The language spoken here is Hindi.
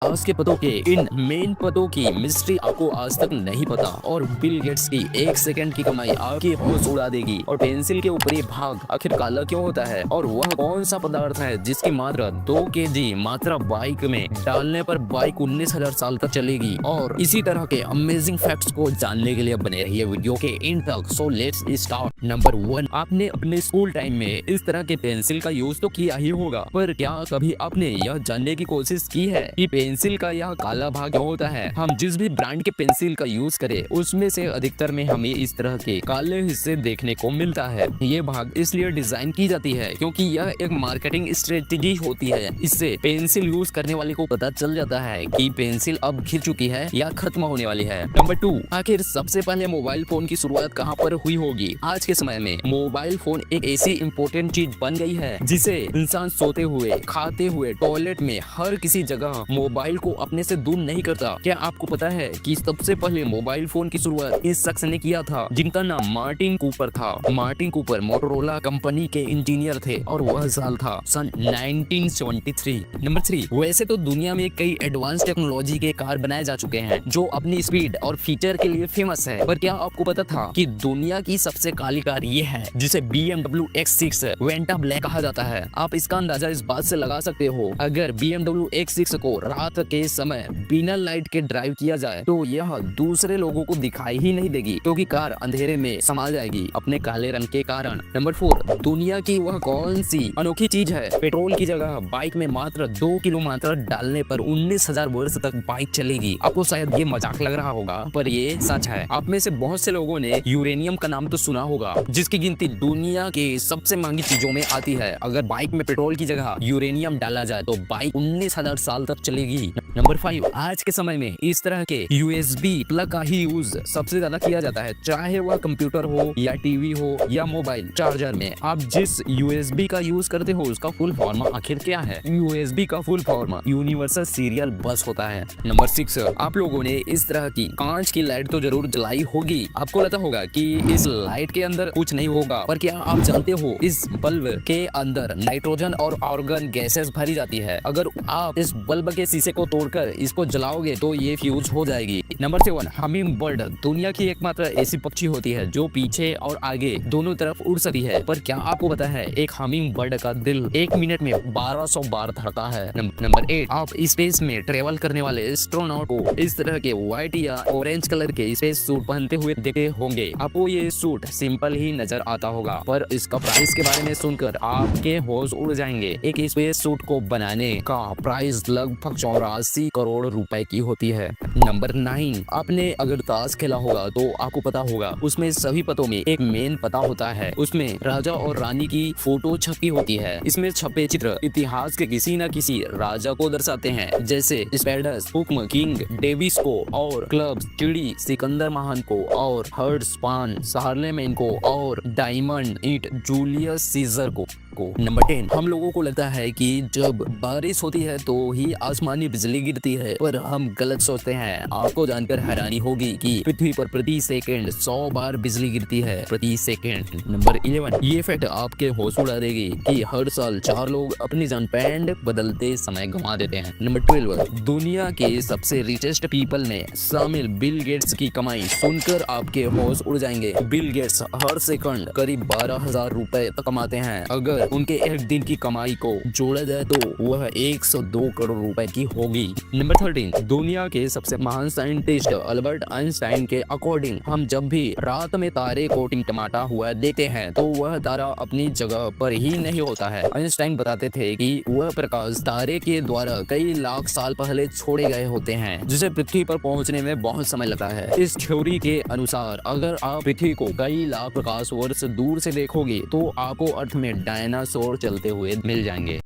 इतिहास के पदों के इन मेन पदों की मिस्ट्री आपको आज तक नहीं पता और बिल गेट्स की 1 सेकंड की कमाई आपकी होश उड़ा देगी। और पेंसिल के ऊपरी भाग आखिर काला क्यों होता है और वह कौन सा पदार्थ है जिसकी मात्रा 2 kg मात्रा बाइक में डालने पर बाइक 19,000 साल तक चलेगी। और इसी तरह के अमेजिंग फैक्ट्स को जानने के लिए बने रहिए वीडियो के एंड तक। So let's start. नंबर 1, आपने अपने स्कूल टाइम में इस तरह के पेंसिल का यूज तो किया ही होगा, पर क्या कभी आपने यह जानने की कोशिश की है कि पेंसिल का यह काला भाग क्यों होता है? हम जिस भी ब्रांड के पेंसिल का यूज करें उसमें से अधिकतर में हमें इस तरह के काले हिस्से देखने को मिलता है। ये भाग इसलिए डिजाइन की जाती है क्योंकि यह एक मार्केटिंग स्ट्रेटेजी होती है। इससे पेंसिल यूज करने वाले को पता चल जाता है कि पेंसिल अब घिर चुकी है या खत्म होने वाली है। नंबर 2, आखिर सबसे पहले मोबाइल फोन की शुरुआत कहाँ पर हुई होगी? आज के समय में मोबाइल फोन एक ऐसी इम्पोर्टेंट चीज बन गई है जिसे इंसान सोते हुए, खाते हुए, टॉयलेट में, हर किसी जगह मोबाइल को अपने से दूर नहीं करता। क्या आपको पता है कि सबसे पहले मोबाइल फोन की शुरुआत इस शख्स ने किया था जिनका नाम मार्टिन कूपर था। मार्टिन कूपर मोटोरोला कंपनी के इंजीनियर थे और वह साल था सन 1973। नंबर 3, वैसे तो दुनिया में कई एडवांस टेक्नोलॉजी के कार बनाए जा चुके हैं जो अपनी स्पीड और फीचर के लिए फेमस है, पर क्या आपको पता था कि दुनिया की सबसे काली कार ये है जिसे BMW X6 वेंटा ब्लैक कहा जाता है? आप इसका अंदाजा इस बात से लगा सकते हो, अगर BMW X6 को रात के समय बिना लाइट के ड्राइव किया जाए तो यह दूसरे लोगों को दिखाई ही नहीं देगी क्योंकि कार अंधेरे में समा जाएगी अपने काले रंग के कारण। नंबर 4, दुनिया की वह कौन सी अनोखी चीज है पेट्रोल की जगह बाइक में मात्र 2 किलो मात्रा डालने पर 19,000 वर्ष तक बाइक चलेगी? आपको शायद ये मजाक लग रहा होगा पर ये सच है। आप में से बहुत से लोगों ने यूरेनियम का नाम तो सुना होगा जिसकी गिनती दुनिया के सबसे महंगी चीजों में आती है। अगर बाइक में पेट्रोल की जगह यूरेनियम डाला जाए तो बाइक 19,000 साल तक चलेगी। नंबर 5, आज के समय में इस तरह के USB प्लग का ही यूज सबसे ज्यादा किया जाता है, चाहे वह कंप्यूटर हो या टीवी हो या मोबाइल चार्जर में। आप जिस USB का यूज करते हो उसका फुल फॉर्म आखिर क्या है? USB का फुल फॉर्म यूनिवर्सल सीरियल बस होता है। नंबर 6, आप लोगों ने इस तरह की कांच की लाइट तो जरूर जलाई होगी। आपको लगता होगा कि इस लाइट के अंदर कुछ नहीं होगा, पर क्या आप जानते हो इस बल्ब के अंदर नाइट्रोजन और ऑर्गन गैसेस भरी जाती है। अगर आप इस बल्ब के शीशे को तोड़कर इसको जलाओगे तो ये फ्यूज हो जाएगी। नंबर 7, हमिंग बर्ड दुनिया की एकमात्र ऐसी पक्षी होती है जो पीछे और आगे दोनों तरफ उड़ सकती है, पर क्या आपको पता है एक हमिंग बर्ड का दिल 1 मिनट में 1200 बार धड़कता है। नंबर 8, आप स्पेस में ट्रेवल करने वाले एस्ट्रोनॉट को इस तरह के व्हाइट या ऑरेंज कलर के स्पेस सूट पहनते हुए देखे होंगे। आपको ये सूट सिंपल ही नजर आता होगा पर इसका प्राइस के बारे में सुनकर आपके होश उड़ जाएंगे। एक स्पेस सूट को बनाने का प्राइस लगभग 84 करोड़ रुपए की होती है। नंबर 9, आपने अगर ताश खेला होगा तो आपको पता होगा उसमें सभी पतों में एक मेन पता होता है, उसमें राजा और रानी की फोटो छपी होती है। इसमें छपे चित्र इतिहास के किसी न किसी राजा को दर्शाते हैं, जैसे स्पेडस हुक्म किंग डेविस को और क्लब्स चिड़ी सिकंदर महान को और हर्ट्स पान शार्लेमेन को और डायमंड ईट जूलियस सीजर को। नंबर 10, हम लोगों को लगता है कि जब बारिश होती है तो ही आसमानी बिजली गिरती है, पर हम गलत सोचते हैं। आपको जानकर हैरानी होगी कि पृथ्वी पर प्रति सेकंड 100 बार बिजली गिरती है प्रति सेकंड। नंबर 11, ये फैक्ट आपके होश उड़ा देगी कि हर साल 4 लोग अपनी जान पैंड बदलते समय गंवा देते हैं। नंबर 12, दुनिया के सबसे रिचेस्ट पीपल में शामिल बिल गेट्स की कमाई सुनकर आपके होश उड़ जाएंगे। बिल गेट्स हर सेकंड करीब 12,000 रुपए तक कमाते हैं। अगर उनके एक दिन की कमाई को जोड़ा जाए तो वह 102 करोड़ रुपए की होगी। नंबर 13, दुनिया के सबसे महान साइंटिस्ट अल्बर्ट आइंस्टाइन के अकॉर्डिंग हम जब भी रात में तारे को टिमटिमाता हुआ देखते हैं तो वह तारा अपनी जगह पर ही नहीं होता है। आइंस्टाइन बताते थे कि वह प्रकाश तारे के द्वारा कई लाख साल पहले छोड़े गए होते हैं जिसे पृथ्वी पर पहुंचने में बहुत समय लगता है। इस थ्योरी के अनुसार अगर आप पृथ्वी को कई लाख प्रकाश वर्ष दूर से देखोगे तो आपको अर्थ में डायनासोर चलते हुए मिल जाएंगे।